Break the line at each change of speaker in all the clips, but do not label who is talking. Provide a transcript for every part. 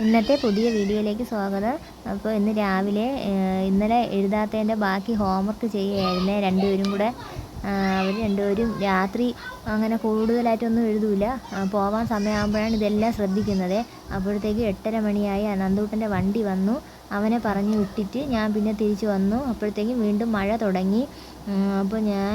ഇന്നത്തെ പുതിയ വീഡിയോയിലേക്ക് സ്വാഗതം. അപ്പോൾ ഇന്ന് രാവിലെ ഇന്നലെ എഴുതാത്തതിൻ്റെ ബാക്കി ഹോംവർക്ക് ചെയ്യുകയായിരുന്നേ രണ്ടുപേരും കൂടെ. അവർ രണ്ടുപേരും രാത്രി അങ്ങനെ കൂടുതലായിട്ടൊന്നും എഴുതൂല. പോവാൻ സമയമാകുമ്പോഴാണ് ഇതെല്ലാം ശ്രദ്ധിക്കുന്നത്. അപ്പോഴത്തേക്ക് 8:30 മണിയായി. നന്ദൂട്ടൻ്റെ വണ്ടി വന്നു. അവനെ പറഞ്ഞു വിട്ടിട്ട് ഞാൻ പിന്നെ തിരിച്ചു വന്നു. അപ്പോഴത്തേക്കും വീണ്ടും മഴ തുടങ്ങി. അപ്പോൾ ഞാൻ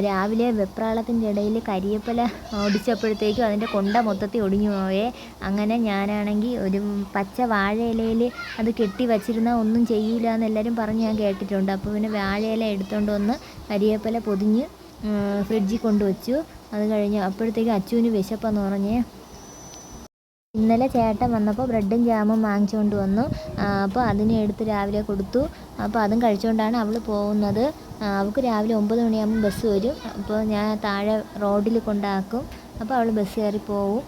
രാവിലെ വെപ്രാളത്തിൻ്റെ ഇടയിൽ കരിയേപ്പില ഒടിച്ചപ്പോഴത്തേക്കും അതിൻ്റെ കൊണ്ട മൊത്തത്തിൽ ഒടിഞ്ഞു പോയേ. അങ്ങനെ ഞാനാണെങ്കിൽ ഒരു പച്ച വാഴയിലയിൽ അത് കെട്ടി വച്ചിരുന്നാൽ ഒന്നും ചെയ്യൂല എന്നെല്ലാവരും പറഞ്ഞ് ഞാൻ കേട്ടിട്ടുണ്ട്. അപ്പോൾ പിന്നെ വാഴയില എടുത്തുകൊണ്ട് വന്ന് കരിയേപ്പില പൊതിഞ്ഞ് ഫ്രിഡ്ജിൽ കൊണ്ടുവച്ചു. അത് കഴിഞ്ഞ് അപ്പോഴത്തേക്കും അച്ചുവിന് വിശപ്പെന്ന് പറഞ്ഞ് ഇന്നലെ ചേട്ടൻ വന്നപ്പോൾ ബ്രെഡും ജാമും വാങ്ങിച്ചുകൊണ്ട് വന്നു. അപ്പോൾ അതിനെ എടുത്ത് രാവിലെ കൊടുത്തു. അപ്പോൾ അതും കഴിച്ചുകൊണ്ടാണ് അവൾ പോകുന്നത്. അവൾക്ക് രാവിലെ 9 മണിയാകുമ്പോൾ ബസ് വരും. അപ്പോൾ ഞാൻ താഴെ റോഡിൽ കൊണ്ടാക്കും. അപ്പോൾ അവൾ ബസ് കയറി പോവും.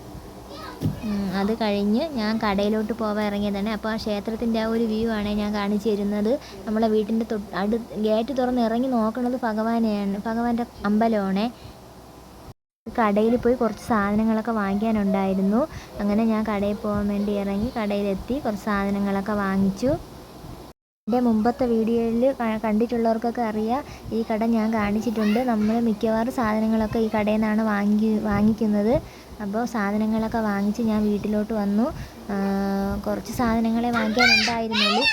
അത് കഴിഞ്ഞ് ഞാൻ കടയിലോട്ട് പോകാൻ ഇറങ്ങിയതാണ്. അപ്പോൾ ആ ക്ഷേത്രത്തിൻ്റെ ആ ഒരു വ്യൂ ആണ് ഞാൻ കാണിച്ചു തരുന്നത്. നമ്മളെ വീട്ടിൻ്റെ ഗേറ്റ് തുറന്ന് ഇറങ്ങി നോക്കുന്നത് ഭഗവാന്റെ അമ്പലമാണേ. കടയിൽ പോയി കുറച്ച് സാധനങ്ങളൊക്കെ വാങ്ങിക്കാനുണ്ടായിരുന്നു. അങ്ങനെ ഞാൻ കടയിൽ പോകാൻ വേണ്ടി ഇറങ്ങി. കടയിലെത്തി കുറച്ച് സാധനങ്ങളൊക്കെ വാങ്ങിച്ചു. എൻ്റെ മുമ്പത്തെ വീഡിയോയിൽ കണ്ടിട്ടുള്ളവർക്കൊക്കെ അറിയാം, ഈ കട ഞാൻ കാണിച്ചിട്ടുണ്ട്. നമ്മൾ മിക്കവാറും സാധനങ്ങളൊക്കെ ഈ കടയിൽ നിന്നാണ് വാങ്ങിക്കുന്നത്. അപ്പോൾ സാധനങ്ങളൊക്കെ വാങ്ങിച്ച് ഞാൻ വീട്ടിലോട്ട് വന്നു. കുറച്ച് സാധനങ്ങളെ വാങ്ങിക്കാനുണ്ടായിരുന്നുള്ളൂ.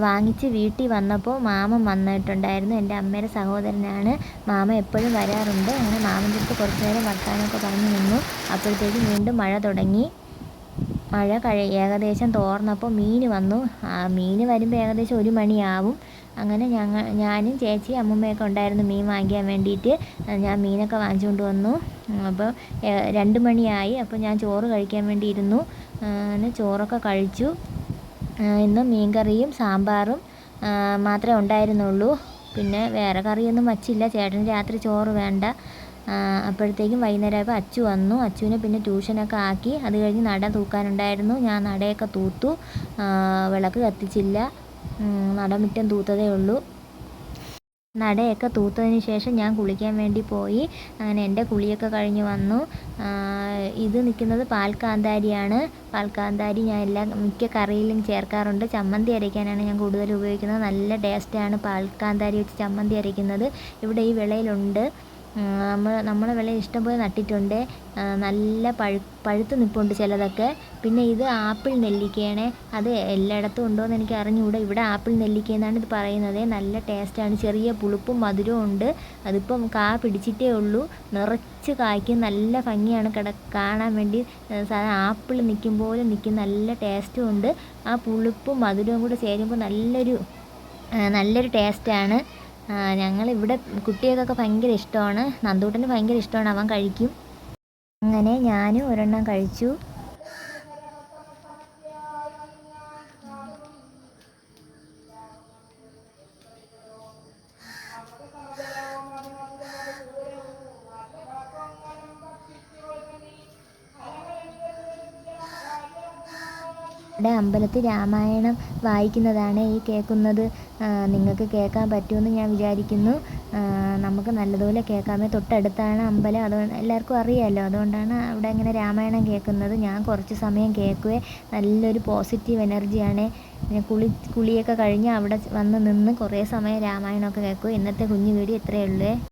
വാങ്ങിച്ച് വീട്ടിൽ വന്നപ്പോൾ മാമൻ വന്നിട്ടുണ്ടായിരുന്നു. എൻ്റെ അമ്മയുടെ സഹോദരനാണ്. മാമ എപ്പോഴും വരാറുണ്ട്. അങ്ങനെ മാമൻ്റെ അടുത്ത് കുറച്ച് നേരം വർത്താനമൊക്കെ പറഞ്ഞു നിന്നു. അപ്പോഴത്തേക്കും വീണ്ടും മഴ തുടങ്ങി. മഴ ഏകദേശം തോർന്നപ്പോൾ മീൻ വന്നു. മീൻ വരുമ്പോൾ ഏകദേശം 1 മണിയാവും. അങ്ങനെ ഞാനും ചേച്ചി അമ്മൂമ്മയൊക്കെ ഉണ്ടായിരുന്നു മീൻ വാങ്ങിക്കാൻ വേണ്ടിയിട്ട്. ഞാൻ മീനൊക്കെ വാങ്ങിച്ചുകൊണ്ട് വന്നു. അപ്പോൾ 2 മണിയായി. അപ്പോൾ ഞാൻ ചോറ് കഴിക്കാൻ വേണ്ടി ഇരുന്നു. അങ്ങനെ ചോറൊക്കെ കഴിച്ചു. ഇന്ന് മീൻകറിയും സാമ്പാറും മാത്രമേ ഉണ്ടായിരുന്നുള്ളൂ. പിന്നെ വേറെ കറിയൊന്നും വച്ചില്ല. ചേട്ടന് രാത്രി ചോറ് വേണ്ട. അപ്പോഴത്തേക്കും വൈകുന്നേരമായപ്പോൾ അച്ചു വന്നു. അച്ചുവിനെ പിന്നെ ട്യൂഷനൊക്കെ ആക്കി. അത് കഴിഞ്ഞ് നട തൂക്കാനുണ്ടായിരുന്നു. ഞാൻ നടയൊക്കെ തൂത്തു. വിളക്ക് കത്തിച്ചില്ല. നടമുറ്റം തൂത്തതേ ഉള്ളൂ. നടയൊക്കെ തൂത്തതിന് ശേഷം ഞാൻ കുളിക്കാൻ വേണ്ടി പോയി. അങ്ങനെ എൻ്റെ കുളിയൊക്കെ കഴിഞ്ഞ് വന്നു. ഇത് നിൽക്കുന്നത് പാൽക്കാന്താരിയാണ്. പാൽക്കാന്താരി ഞാൻ മിക്ക കറിയിലും ചേർക്കാറുണ്ട്. ചമ്മന്തി അരയ്ക്കാനാണ് ഞാൻ കൂടുതൽ ഉപയോഗിക്കുന്നത്. നല്ല ടേസ്റ്റാണ് പാൽക്കാന്താരി വെച്ച് ചമ്മന്തി അരയ്ക്കുന്നത്. ഇവിടെ ഈ വിളയിലുണ്ട്. നമ്മളെ വിളയിൽ ഇഷ്ടംപോലെ നട്ടിട്ടുണ്ട്. നല്ല പഴുത്ത് നിൽപ്പുണ്ട് ചിലതൊക്കെ. പിന്നെ ഇത് ആപ്പിൾ നെല്ലിക്കയാണ്. അത് എല്ലായിടത്തും ഉണ്ടോയെന്ന് എനിക്ക് അറിഞ്ഞുകൂടാ. ഇവിടെ ആപ്പിൾ നെല്ലിക്ക എന്നാണ് ഇത് പറയുന്നത്. നല്ല ടേസ്റ്റാണ്. ചെറിയ പുളിപ്പും മധുരവും ഉണ്ട്. അതിപ്പം പിടിച്ചിട്ടേ ഉള്ളൂ. നിറച്ച് കായ്ക്കും. നല്ല ഭംഗിയാണ് കാണാൻ വേണ്ടി. സാധാരണ ആപ്പിൾ നിൽക്കും പോലെ നിൽക്കും. നല്ല ടേസ്റ്റും ഉണ്ട്. ആ പുളിപ്പും മധുരവും കൂടെ ചേരുമ്പോൾ നല്ലൊരു ടേസ്റ്റാണ്. ഞങ്ങളിവിടെ കുട്ടികൾക്കൊക്കെ ഭയങ്കര ഇഷ്ടമാണ്. നന്ദൂട്ടന് ഭയങ്കര ഇഷ്ടമാണ്. അവൻ കഴിക്കും. അങ്ങനെ ഞാനും ഒരെണ്ണം കഴിച്ചു. ഇവിടെ അമ്പലത്തിൽ രാമായണം വായിക്കുന്നതാണ് ഈ കേൾക്കുന്നത്. നിങ്ങൾക്ക് കേൾക്കാൻ പറ്റുമെന്ന് ഞാൻ വിചാരിക്കുന്നു. നമുക്ക് നല്ലതുപോലെ കേൾക്കാമേ. തൊട്ടടുത്താണ് അമ്പലം. അതുകൊണ്ട് എല്ലാവർക്കും അറിയാമല്ലോ. അതുകൊണ്ടാണ് അവിടെ ഇങ്ങനെ രാമായണം കേൾക്കുന്നത്. ഞാൻ കുറച്ച് സമയം കേൾക്കുകയെ. നല്ലൊരു പോസിറ്റീവ് എനർജിയാണ്. പിന്നെ കുളിയൊക്കെ കഴിഞ്ഞ് അവിടെ വന്ന് നിന്ന് കുറേ സമയം രാമായണമൊക്കെ കേൾക്കുക. ഇന്നത്തെ കുഞ്ഞു വീഡിയോ ഇത്രയേ ഉള്ളൂ.